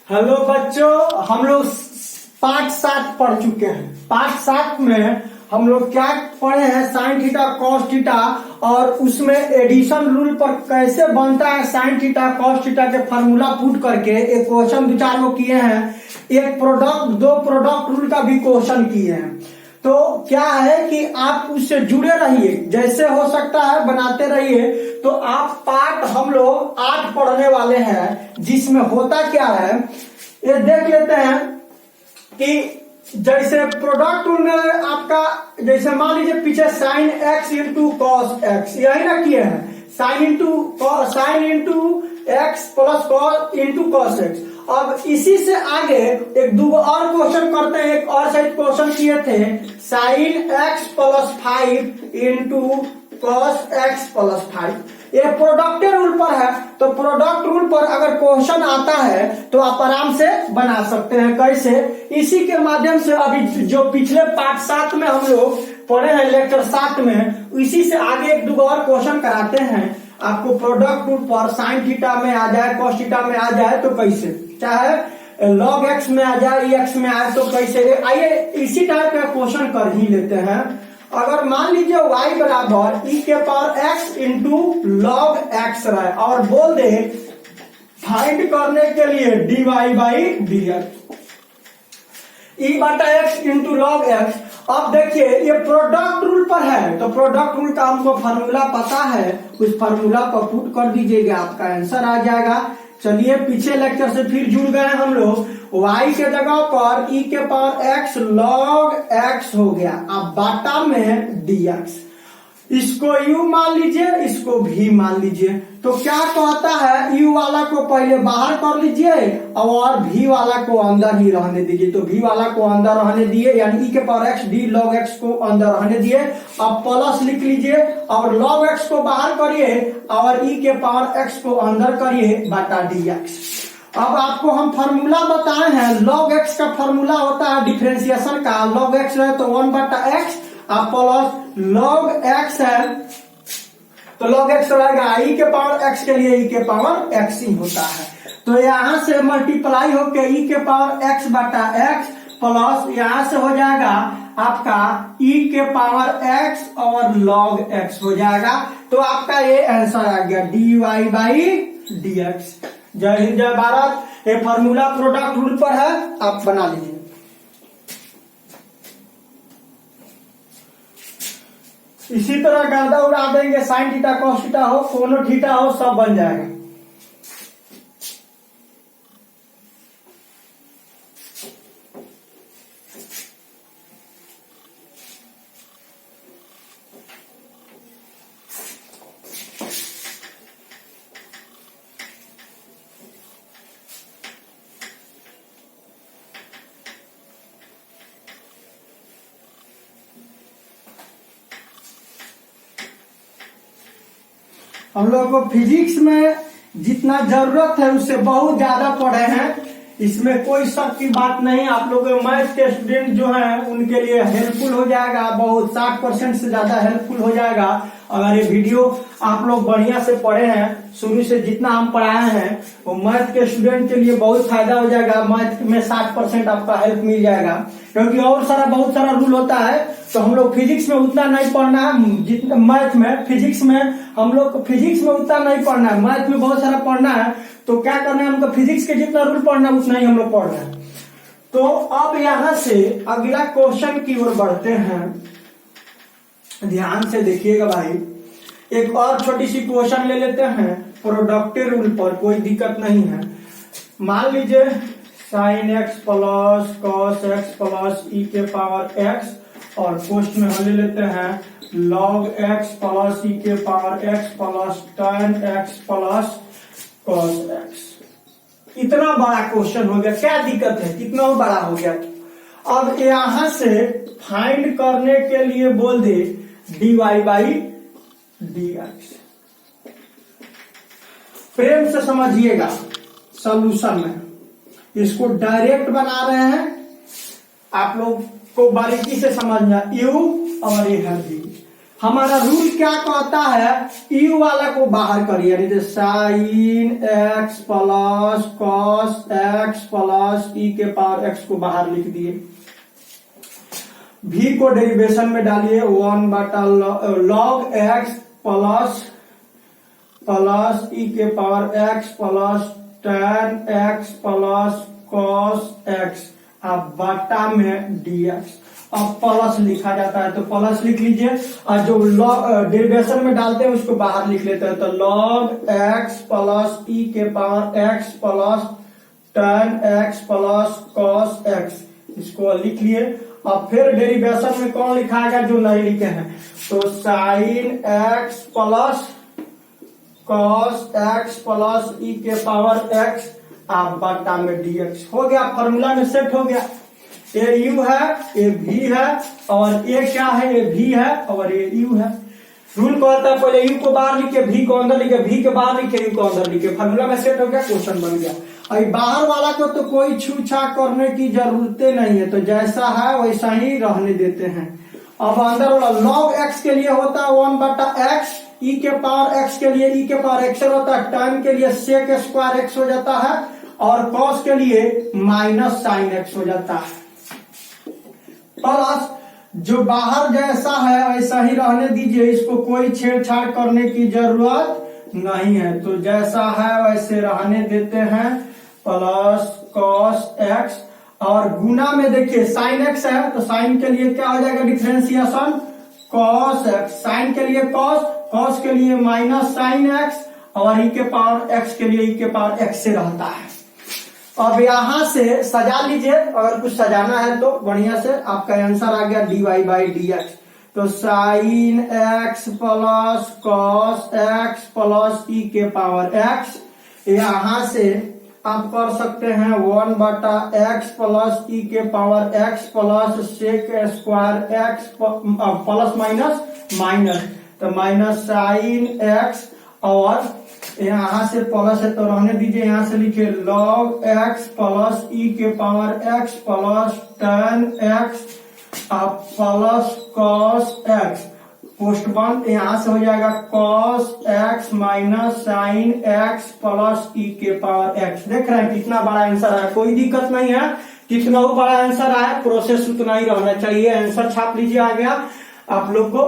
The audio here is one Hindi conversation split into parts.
हेलो बच्चों, हम लोग पाठ 7 पढ़ चुके हैं। पाठ 7 में हम लोग क्या पढ़े हैं? साइन थीटा कॉस थीटा, और उसमें एडिशन रूल पर कैसे बनता है साइन थीटा कॉस थीटा के फार्मूला पुट करके एक क्वेश्चन विचार को किए हैं। एक प्रोडक्ट, दो प्रोडक्ट रूल का भी क्वेश्चन किए हैं। तो क्या है कि आप उससे जुड़े रहिए, जैसे हो सकता है बनाते रहिए। तो आप पाठ हम लोग 8 पढ़ने वाले हैं, जिसमें होता क्या है ये देख लेते हैं कि जैसे प्रोडक्ट रूल में आपका, जैसे मान लीजिए पीछे sine x into cos x, यही ना किए हैं, sine into x plus cos into cos x. अब इसी से आगे एक दो और क्वेश्चन करते हैं। एक और साइड क्वेश्चन किए थे, sign x plus 5 into cos x plus 5। ये प्रोडक्ट रूल पर है। तो प्रोडक्ट रूल पर अगर क्वेश्चन आता है तो आप आराम से बना सकते हैं। कैसे? इसी के माध्यम से अभी जो पिछले पाठ 7 में हम लोग पढ़े हैं, लेक्चर 7 में, इसी से आगे एक दो और क्वेश्चन कराते हैं। आपको प्रोडक्ट रूल पर साइन थीटा में आ जाए, कॉस थीटा में आ जाए तो कैसे, चाहे लॉग एक्स में आ जाए, एक्स में आए तो कैसे। आइए इसी टाइप का क्वेश्चन कर ही लेते हैं। अगर मान लीजिए y बराबर e के power x into log x रहे और बोल दे फाइंड करने के लिए dy बाई डी एक्स, ई बटा एक्स इंटू लॉग एक्स। अब देखिए ये प्रोडक्ट रूल पर है, तो प्रोडक्ट रूल का हमको फार्मूला पता है, उस फार्मूला को पुट कर दीजिएगा, आपका आंसर आ जाएगा। चलिए पीछे लेक्चर से फिर जुड़ गए हम लोग। y के जगह पर e के पावर x log x हो गया, अब बाटा में dx। इसको u मान लीजिए, इसको v मान लीजिए। तो क्या कहता है, u वाला को पहले बाहर कर लीजिए और v वाला को अंदर ही रहने दीजिए। तो v वाला को अंदर रहने दिए, यानी e के power x d log x को अंदर रहने दिए। अब प्लस लिख लीजिए और log x को बाहर करिए और e के पावर x को अंदर करिए बटा dx। अब आपको हम फार्मूला बताए हैं, log x का फार्मूला होता है डिफरेंशिएशन का। log x है तो 1 बटा x, अब प्लस log x है तो log x रहेगा e के पावर x के लिए e के पावर x ही होता है। तो यहां से मल्टीप्लाई होके e के पावर x बटा x प्लस यहां से हो जाएगा आपका e के पावर x और log x हो जाएगा। तो आपका ये आंसर आ गया dy बाई dx। जय हिंद जय भारत। ये फार्मूला प्रोडक्ट रूल पर है, आप बना लीजिए। इसी तरह गर्दा उड़ा देंगे, साइन थीटा कॉस थीटा हो, कोनो थीटा हो, सब बन जाएगा। हम लोग को फिजिक्स में जितना जरूरत है उससे बहुत ज्यादा पढ़े हैं, इसमें कोई शक की बात नहीं। आप लोग मैथ के स्टूडेंट जो हैं उनके लिए हेल्पफुल हो जाएगा, बहुत 60% से ज्यादा हेल्पफुल हो जाएगा अगर ये वीडियो आप लोग बढ़िया से पढ़े हैं। शुरू से जितना हम पढ़ाए हैं वो मैथ के स्टूडेंट के लिए बहुत फायदा हो जाएगा। मैथ में 60% आपका हेल्प मिल जाएगा, क्योंकि और बहुत सारा रूल होता है। तो हम लोग फिजिक्स में उतना नहीं पढ़ना है जितना मैथ में। फिजिक्स में हम लोग को फिजिक्स में उतना नहीं पढ़ना है, मैथ में बहुत सारा पढ़ना है। तो क्या करना है, हमको फिजिक्स के जितना रूल पढ़ना है उतना ही हम लोग पढ़ना है। तो अब यहां से अगला क्वेश्चन की ओर बढ़ते हैं, ध्यान से देखिएगा भाई। एक और छोटी सी क्वेश्चन ले लेते हैं प्रोडक्ट रूल पर, कोई दिक्कत नहीं है। मान लीजिए sine x plus cos x plus e के पावर एक्स, और पोस्ट में हम ले लेते हैं log x प्लस ई के power x plus tan x plus cos x। इतना बड़ा क्वेश्चन हो गया, क्या दिक्कत है, कितना बड़ा हो गया। अब यहां से फाइंड करने के लिए बोल दे dy बाई dx। प्रेम से समझिएगा, सॉल्यूशन में इसको डायरेक्ट बना रहे हैं, आप लोग को बारीकी से समझना। u और ये है v। हमारा रूल क्या कहता है, यू वाला को बाहर करिए, यानी sine x plus cos x plus e के पावर एक्स को बाहर लिख दिए। भी को डेरिवेशन में डालिए, 1/log एक्स प्लस ई के power x plus tan x plus cos x अब बटा में dx। अब प्लस लिखा जाता है तो प्लस लिख लीजिए, और जो डेरिवेशन में डालते हैं उसको बाहर लिख लेते हैं। तो log x प्लस ई के power x plus tan x plus cos x, इसको लिख लिए। अब फिर डेरिवेशन में कौन लिखाएगा जो नहीं लिखे हैं, तो sin x plus cos x plus e के पावर x आप बटा में dx हो गया। फॉर्मूला में सेट हो गया। ये u है, ये v है, और ये क्या है, ये v है और ये u है। रूल कहता है पहले u को बाहर लिखे, v को अंदर लिखे, v के बाहर लिखे, u को अंदर लिखे। फॉर्मूला में सेट हो गया, क्वेश्चन बन गया। और बाहर वाला को तो कोई छूछा करने की जरूरत नहीं है, तो जैसा है वैसा ही रहने देते हैं। अब अंदर वाला log x के लिए होता है 1/x, ई के पावर x के लिए ई के पावर x होता है, tan के लिए sec स्क्वायर x हो जाता है, और cos के लिए माइनस साइन x हो जाता है। प्लस जो बाहर जैसा है वैसा ही रहने दीजिए, इसको कोई छेड़छाड़ करने की जरूरत नहीं है, तो जैसा है वैसे रहने देते हैं। प्लस cos x, और गुना में देखिए साइन x है तो साइन के लिए क्या हो जाएगा, डिफरेंशिएशन cos x, साइन के लिए cos के लिए माइनस साइन x, और ई के पावर x के लिए ई के पावर x से रहता है। अब यहां से सजा लीजिए, अगर कुछ सजाना है तो बढ़िया से। आपका आंसर आ गया dy/dx। तो sine x plus cos x plus e के पावर x, यहां से आप कर सकते हैं 1/x प्लस ई के power x plus sec square x plus minus, तो माइनस साइन x, और यहां से प्लस है तो रहने दीजिए, यहां से लिखिए log x प्लस ई के power x plus tan x plus cos x, post one यहां से हो जाएगा cos x minus sine x plus e के पावर x। देख रहे हैं कितना बड़ा आंसर है, कोई दिक्कत नहीं है, कितना बड़ा आंसर आया प्रोसेस उतना ही रहना चाहिए। आंसर छाप लीजिए, आ गया आप लोग को।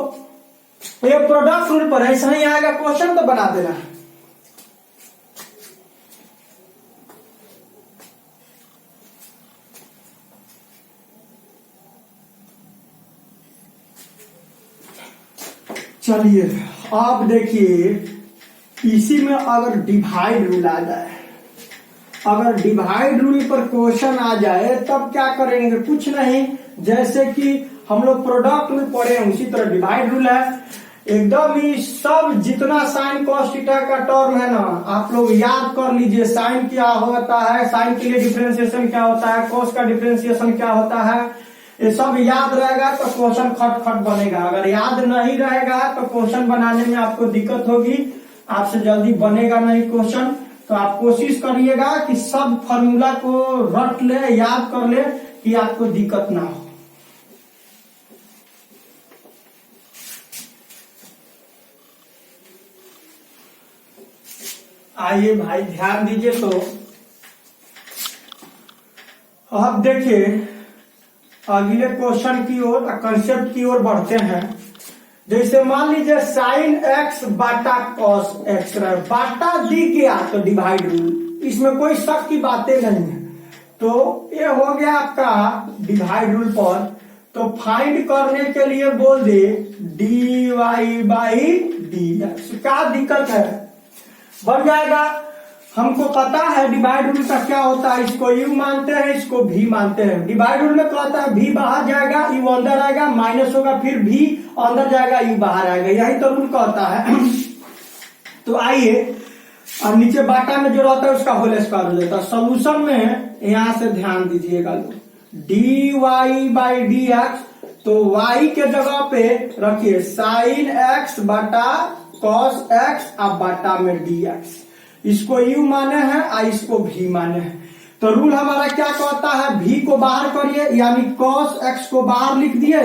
ये प्रोडक्ट रूल पर ऐसा ही आएगा क्वेश्चन तो बना देना। चलिए आप देखिए, इसी में अगर डिवाइड रूल आ जाए, अगर डिवाइड रूल पर क्वेश्चन आ जाए तब क्या करेंगे, कुछ नहीं, जैसे कि हम लोग प्रोडक्ट रूल पढ़े हैं उसी तरह डिवाइड रूल है। एकदम ही सब जितना साइन कॉस थीटा का टर्म है ना, आप लोग याद कर लीजिए। साइन क्या होता है, साइन के लिए डिफरेंशिएशन क्या होता है, कॉस का डिफरेंशिएशन क्या होता है, ये सब याद रहेगा तो क्वेश्चन खट बनेगा। अगर याद नहीं रहेगा तो क्वेश्चन बनाने में आपको दिक्कत होगी, आपसे जल्दी बनेगा नहीं क्वेश्चन। तो आप कोशिश करिएगा कि सब फॉर्मूला को रट ले, याद कर ले, कि आपको दिक्कत ना हो। आइए भाई ध्यान दीजिए। तो अब देखिए अगले क्वेश्चन की ओर, कंसेप्ट की ओर बढ़ते हैं। जैसे मान लीजिए साइन x बाटा कॉस x रहे, बाटा दी गया तो डिवाइड रूल, इसमें कोई शक की बातें नहीं है। तो ये हो गया आपका डिवाइड रूल पर। तो फाइंड करने के लिए बोल दे dy/dx, क्या दिक्कत है, बन जाएगा। हमको पता है डिवाइड रूल का क्या होता है, इसको u मानते हैं, इसको v मानते हैं। डिवाइड रूल में कहता है v बाहर जाएगा u अंदर आएगा, माइनस होगा, फिर v अंदर जाएगा u बाहर आएगा, यही तो रूल कहता है। तो आइए अब नीचे बाटा में जो रहता है उसका होल स्क्वायर हो जाता है। सोल्यूशन में यहां से ध्यान दीजिएगा, dy/dx, तो y के जगह पे रखिए साइन x बटा कॉस x अब बाटा में dx। इसको u माने हैं और इसको v माने हैं। तो रूल हमारा क्या कहता है, v को बाहर करिए, यानी cos x को बाहर लिख दिए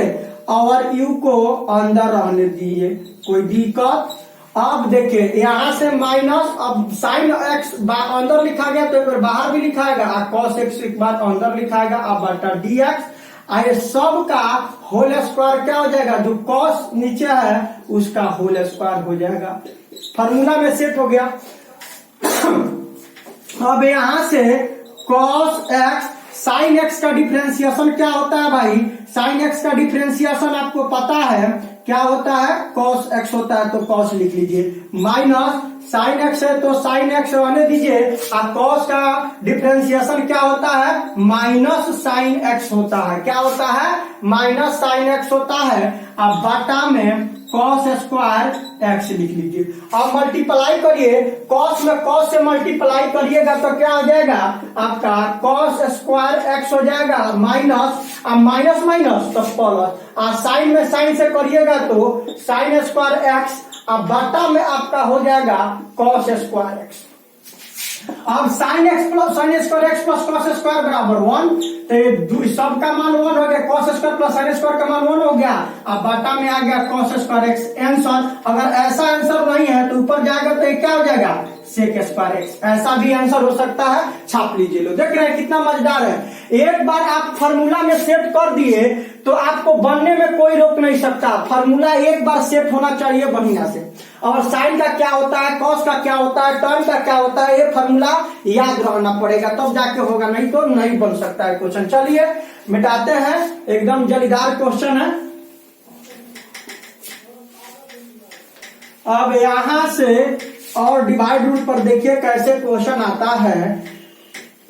और यू को अंदर रहने दीजिए, कोई दिक्कत। अब देखिए यहाँ से माइनस, अब साइन एक्स अंदर लिखा गया तो एक बार बाहर भी लिखाएगा, और कॉस एक्स एक बार अंदर लिखाएगा, अब बटा डी एक्स। ये सब का होल स्क्वायर क्या हो जाएगा, जो कॉस नीचे है उसका होल स्क्वायर हो जाएगा। फार्मूला में सेट हो गया। अब यहां से कॉस एक्स साइन एक्स का डिफरेंशिएशन क्या होता है भाई, साइन एक्स का डिफरेंशिएशन आपको पता है क्या होता है, कॉस एक्स होता है, तो कॉस लिख लीजिए, माइनस साइन एक्स है तो साइन एक्स रहने दीजिए, और कॉस का डिफरेंशिएशन क्या होता है, माइनस साइन एक्स होता है। क्या होता है, माइनस साइन एक्स होता है। अब बटा में कॉस स्क्वायर एक्स लिख लीजिए। अब मल्टीप्लाई करिए, कॉस में कॉस से मल्टीप्लाई करिएगा तो क्या हो जाएगा आपका, कॉस स्क्वायर एक्स हो जाएगा, माइनस, अब माइनस माइनस तो प्लस, और साइन में साइन से करिएगा तो साइन स्क्वायर एक्स, अब बटा में आपका हो जाएगा कॉस स्क्वायर एक्स। अब sign x plus sine square x plus cos square बराबर 1, तो सबका मान 1 हो गया, cos square plus sine square का मान 1 हो गया। अब बटा में आ गया कॉस स्क्वायर एक्स आंसर। अगर ऐसा आंसर नहीं है तो ऊपर जाएगा तो क्या हो जाएगा, सेक स्क्वायर एक्स। ऐसा भी आंसर हो सकता है, छाप लीजिए। लो देख रहे हैं कितना मजेदार है। एक बार आप फार्मूला में सेट कर दिए तो आपको बनने में कोई रोक नहीं सकता। फार्मूला एक बार सेट होना चाहिए बढ़िया से। और साइन का क्या होता है, कॉस का क्या होता है, टर्न का क्या होता है, ये फार्मूला याद रहना पड़ेगा, तब जाके होगा, नहीं तो नहीं बन सकता है क्वेश्चन। चलिए मिटाते हैं, एकदम जलीदार क्वेश्चन है। अब यहां से और डिवाइड रूल पर देखिए कैसे क्वेश्चन आता है।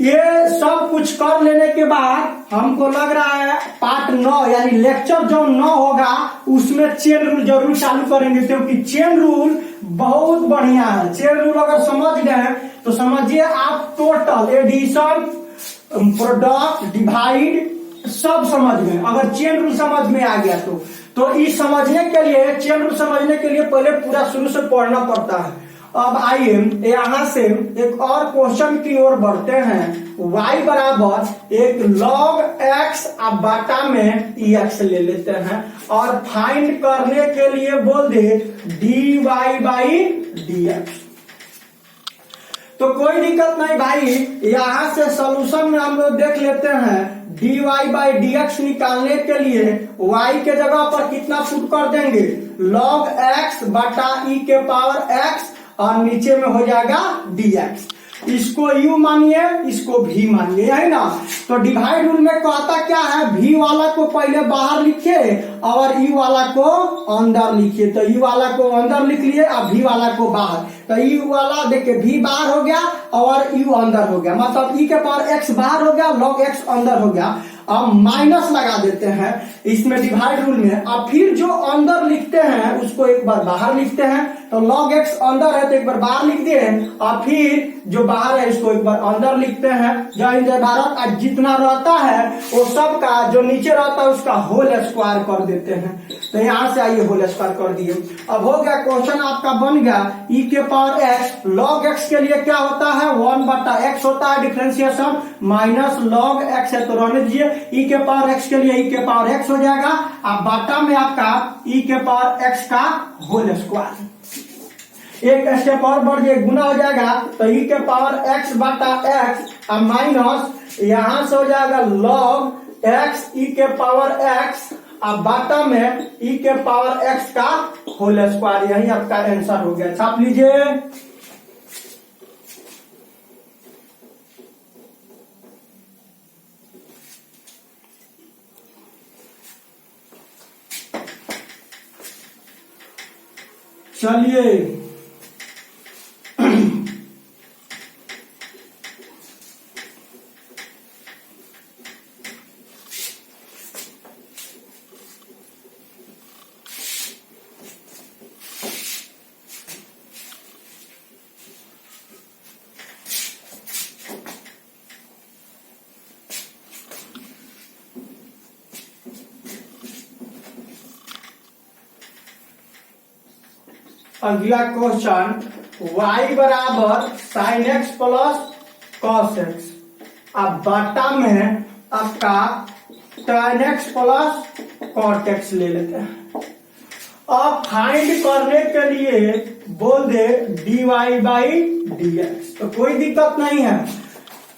ये सब कुछ कर लेने के बाद हमको लग रहा है पार्ट 9 यानी लेक्चर जो 9 होगा उसमें चेन रूल जरूर चालू करेंगे, क्योंकि चेन रूल बहुत बढ़िया है। चेन रूल अगर समझ गए तो समझिए आप टोटल एडिशन, प्रोडक्ट, डिवाइड सब समझ गए। अगर चेन रूल समझ में आ गया तो इस समझने के लिए, चेन रूल समझने के लिए पहले पूरा शुरू से पढ़ना पड़ता है। अब आइए यहां से एक और क्वेश्चन की ओर बढ़ते हैं। y बराबर एक log x, अब बाटा में x ले लेते हैं और फाइंड करने के लिए बोल दे dy बाई dx। तो कोई दिक्कत नहीं भाई, यहां से सॉल्यूशन में हम लोग देख लेते हैं। dy बाई dx निकालने के लिए y के जगह पर कितना पुट कर देंगे, log x बटा e के पावर x, और नीचे में हो जाएगा dx। इसको u मानिए, इसको v मानिए, है ना। तो डिवाइड रूल में कहता क्या है, v वाला को पहले बाहर लिखिए और u वाला को अंदर लिखिए। तो u वाला को अंदर लिख लिए और v वाला को बाहर। तो u वाला देखिए v बाहर हो गया और u अंदर हो गया, मतलब e के पावर x बाहर हो गया, log x अंदर हो गया। अब माइनस लगा देते हैं इसमें डिवाइड रूल में। अब फिर जो अंदर लिखते हैं उसको एक बार बाहर लिखते हैं। तो log x अंदर है तो एक बार बाहर लिख दिए, और फिर जो बाहर है इसको एक बार अंदर लिखते हैं। जय हिंद जय भारत। आज जितना रहता है वो सब का जो नीचे रहता है उसका होल स्क्वायर कर देते हैं। तो यहाँ से आइए होल स्क्वायर कर दिए। अब हो गया क्वेश्चन आपका बन गया e के पावर x। log x के लिए क्या होता है, 1 बटा x होता है डिफरेंशिएशन, माइनस log x है तो रहने दीजिए। e के पावर x के लिए e के पावर x हो जाएगा, अब बाटा में आपका e के पावर x का होल स्क्वायर, एक स्टेप और बढ़ जाए, गुना हो जाएगा। तो e के पावर x बटा x, अब माइनस यहां से हो जाएगा log x e के पावर x, अब बाटा में e के पावर x का होल स्क्वायर। यही आपका आंसर हो गया, छाप लीजिए। चलिए अगला क्वेश्चन, y बराबर sign x plus cos x, अब बाटा में आपका tan x plus cot x ले लेते हैं। अब फाइंड करने के लिए बोल दे dy बाई dx, तो कोई दिक्कत नहीं है।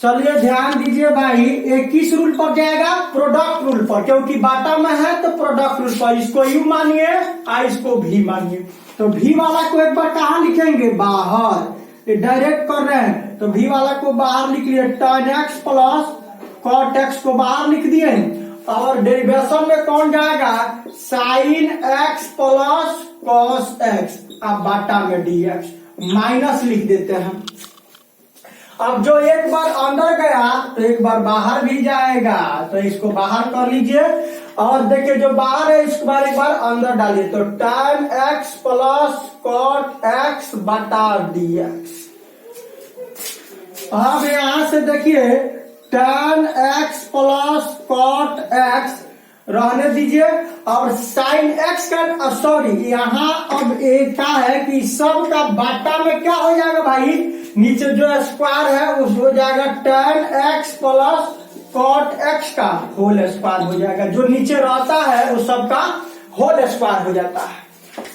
चलिए ध्यान दीजिए भाई, ये किस रूल पर जाएगा? प्रोडक्ट रूल पर, क्योंकि बाटा में है तो प्रोडक्ट रूल पर। इसको यू मानिए और इसको भी मानिए। तो भी वाला को एक बार कहाँ लिखेंगे? बाहर। ये डायरेक्ट कर रहे हैं तो भी वाला को बाहर लिख लिए, tan x plus cot x को बाहर लिख दिए। और डेरिवेशन में कौन जाएगा? sin x plus cos x, अब बाटा में dx, माइनस लिख देते हैं। अब जो एक बार अंदर गया तो एक बार बाहर भी जाएगा, तो इसको बाहर कर लीजिए। और देखिए जो बाहर है इसको बार एक बार अंदर डालिए, तो tan x plus cot x बटा dx। अब यहां से देखिए tan x plus cot x रहने दीजिए, और sin x का सॉरी यहाँ अब एक क्या है कि सब का बाटा में क्या हो जाएगा भाई? नीचे जो स्क्वायर है उस हो जाएगा tan x plus cot x का होल स्क्वायर हो जाएगा। जो नीचे रहता है वो सबका होल स्क्वायर हो जाता है।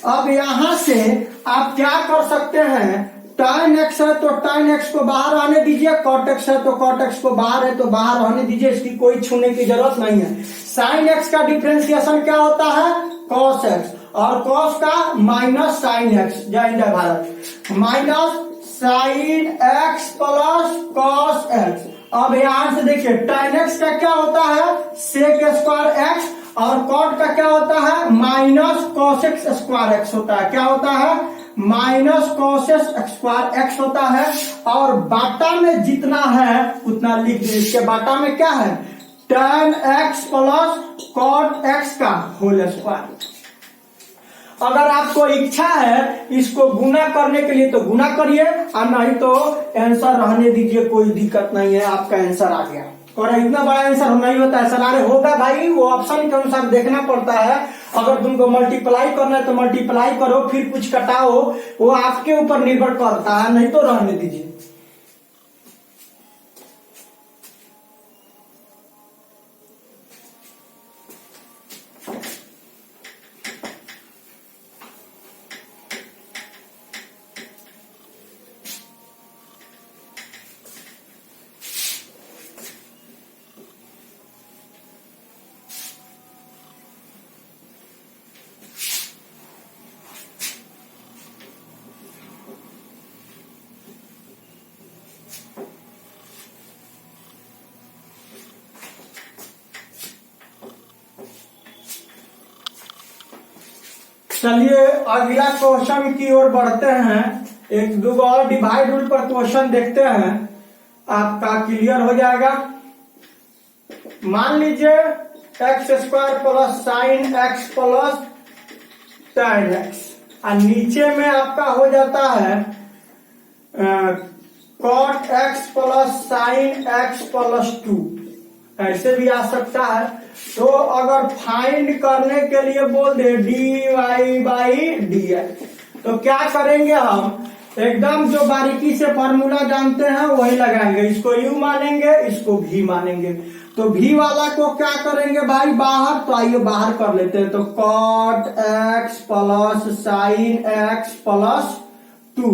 अब यहां से आप क्या कर सकते हैं? tan x है तो tan x को बाहर आने दीजिए, cot x है तो cot x को बाहर है तो बाहर आने दीजिए, इसकी कोई छूने की जरूरत नहीं है। sin x का डिफ्रेंसिएशन क्या होता है? cos x, और cos का माइनस sin x, जय जय Bharat, minus sin x plus cos x। अब यहां से देखिए tan x का क्या होता है? sec स्क्वायर x, और cot का क्या होता है? Minus cos x square x होता है। क्या होता है? Minus cos x square x होता है। और बाटा में जितना है उतना लिख दीजिए। इसके बाटा में क्या है? tan x plus cot x का होल स्क्वायर। अगर आपको इच्छा है इसको गुना करने के लिए तो गुना करिए, और नहीं तो आंसर रहने दीजिए, कोई दिक्कत नहीं है, आपका आंसर आ गया। और इतना बड़ा आंसर नहीं होता है, सलारे होगा भाई, वो ऑप्शन के अनुसार देखना पड़ता है। अगर तुमको मल्टीप्लाई करना है तो मल्टीप्लाई करो, फिर कुछ कटाओ, वो आपके ऊपर निर्भर करता है, नहीं तो रहने दीजिए। चलिए अगला क्वेश्चन की ओर बढ़ते हैं। एक दो और डिवाइड रूल पर क्वेश्चन देखते हैं, आपका क्लियर हो जाएगा। मान लीजिए x square plus sign x plus tan x, और नीचे में आपका हो जाता है cot x plus sign x plus 2, ऐसे भी आ सकता है। तो अगर फाइंड करने के लिए बोल दे dy बाई dx, तो क्या करेंगे? हम एकदम जो बारीकी से फॉर्मूला जानते हैं वही लगाएंगे। इसको u मानेंगे, इसको v मानेंगे। तो v वाला को क्या करेंगे भाई? बाहर। तो आइए बाहर कर लेते हैं। तो cot x plus sign x plus 2,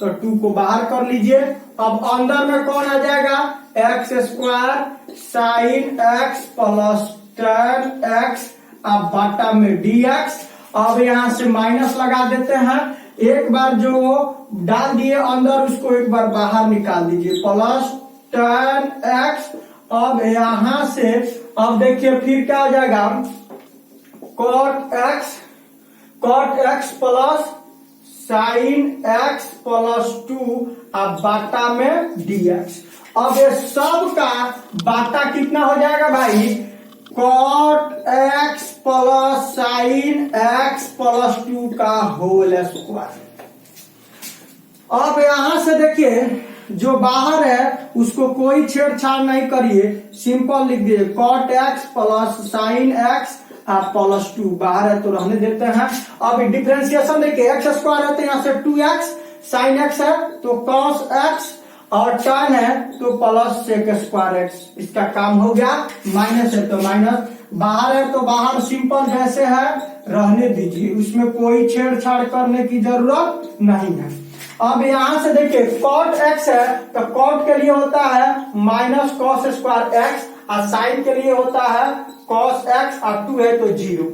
तो 2 को बाहर कर लीजिए। अब अंदर में कौन आ जाएगा? X square sine x plus tan x, अब बाटा में dx। अब यहां से माइनस लगा देते हैं। एक बार जो डाल दिए अंदर उसको एक बार बाहर निकाल दीजिए, प्लस tan x। अब यहां से अब देखिए फिर क्या हो जाएगा? cot x plus sign x plus 2, अब बाटा में dx। अब ये सब का बाटा कितना हो जाएगा भाई? cot x plus sign x plus 2 का होल स्क्वायर। अब यहां से देखिए जो बाहर है उसको कोई छेड़छाड़ नहीं करिए, सिंपल लिख दीजिए cot x plus sign x plus 2, बाहर है तो रहने देते हैं। अब डिफरेंशिएशन देखिए, एक्स स्क्वायर है तो यहाँ से 2x, साइन x है तो cos x, और टर्न है तो प्लस सेक स्क्वायर एक्स, इसका काम हो गया। माइनस है तो माइनस, बाहर है तो बाहर सिंपल जैसे है रहने दीजिए, उसमें कोई छेड़छाड़ करने की जरूरत नहीं है। अब यहां से देखिए कॉट एक्स है तो कॉट के लिए होता है माइनस कॉस स्क्वायर एक्स, और साइन के लिए होता है कॉस एक्स, और 2 है तो 0।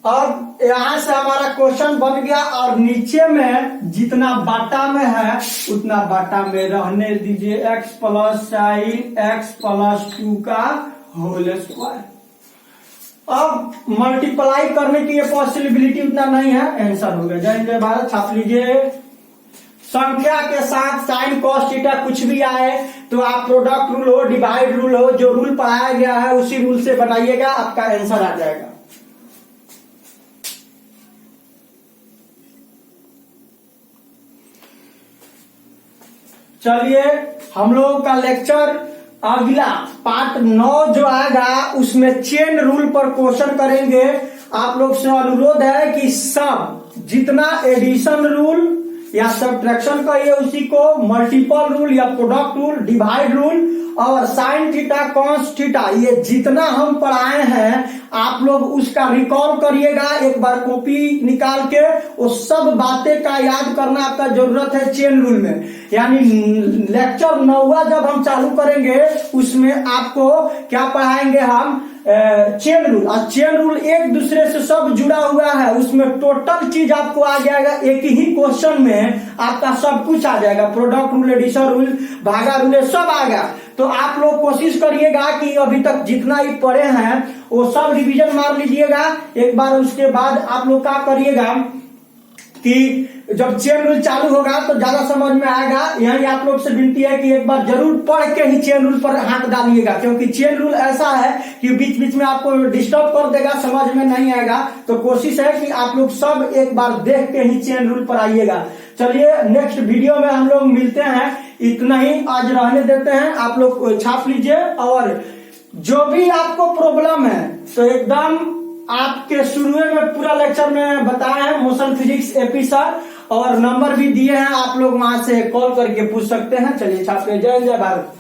अब यहां से हमारा क्वेश्चन बन गया, और नीचे में जितना बाटा में है उतना बाटा में रहने दीजिए, x plus sign x plus 2 का होल स्क्वायर। अब मल्टीप्लाई करने की ये पॉसिबिलिटी उतना नहीं है, आंसर हो गया। जय जय भारत, छाप लीजिए। संख्या के साथ साइन कॉस थीटा कुछ भी आए तो आप प्रोडक्ट रूल हो डिवाइड रूल हो, जो रूल पढ़ाया गया है उसी रूल से बनाइएगा, आपका आंसर आ जाएगा। चलिए हम लोगों का लेक्चर अगला पार्ट 9 जो आएगा उसमें चेन रूल पर क्वेश्चन करेंगे। आप लोग से अनुरोध है कि सब जितना एडिशन रूल या सब्ट्रैक्शन कहिए उसी को, मल्टीपल रूल या प्रोडक्ट रूल, डिवाइड रूल और साइन थीटा कॉस थीटा, ये जितना हम पढ़ाए हैं आप लोग उसका रिकॉल करिएगा एक बार कॉपी निकाल के। वो सब बातें का याद करना आपका जरूरत है चेन रूल में। यानी लेक्चर 9वां जब हम चालू करेंगे उसमें आपको क्या पढ़ाएंगे हम, चेन रूल। और चेन रूल एक दूसरे से सब जुड़ा हुआ है, उसमें टोटल चीज आपको आ जाएगा, एक ही क्वेश्चन में आपका सब कुछ आ जाएगा। प्रोडक्ट रूल, एडिशन रूल, भागा रूल सब आएगा। तो आप लोग कोशिश करिएगा कि अभी तक जितना ही पढ़े हैं वो सब रिवीजन मार लीजिएगा एक बार। उसके बाद आप लोग क्या करिएगा कि जब चेन रूल चालू होगा तो ज्यादा समझ में आएगा। यही आप लोग से विनती है कि एक बार जरूर पढ़ के ही चेन रूल पर हाथ डालिएगा, क्योंकि चेन रूल ऐसा है कि बीच बीच में आपको डिस्टर्ब कर देगा, समझ में नहीं आएगा। तो कोशिश है कि आप लोग सब एक बार देख के ही चेन रूल पर आइएगा। चलिए नेक्स्ट वीडियो में हम लोग मिलते हैं, इतना ही आज रहने देते हैं। आप लोग छाप लीजिए, और जो भी आपको प्रॉब्लम है तो एकदम आपके शुरू में पूरा लेक्चर में बताया है, मोशन फिजिक्स एपी सर, और नंबर भी दिए हैं, आप लोग वहां से कॉल करके पूछ सकते हैं। चलिए छाप के, जय जय भारत।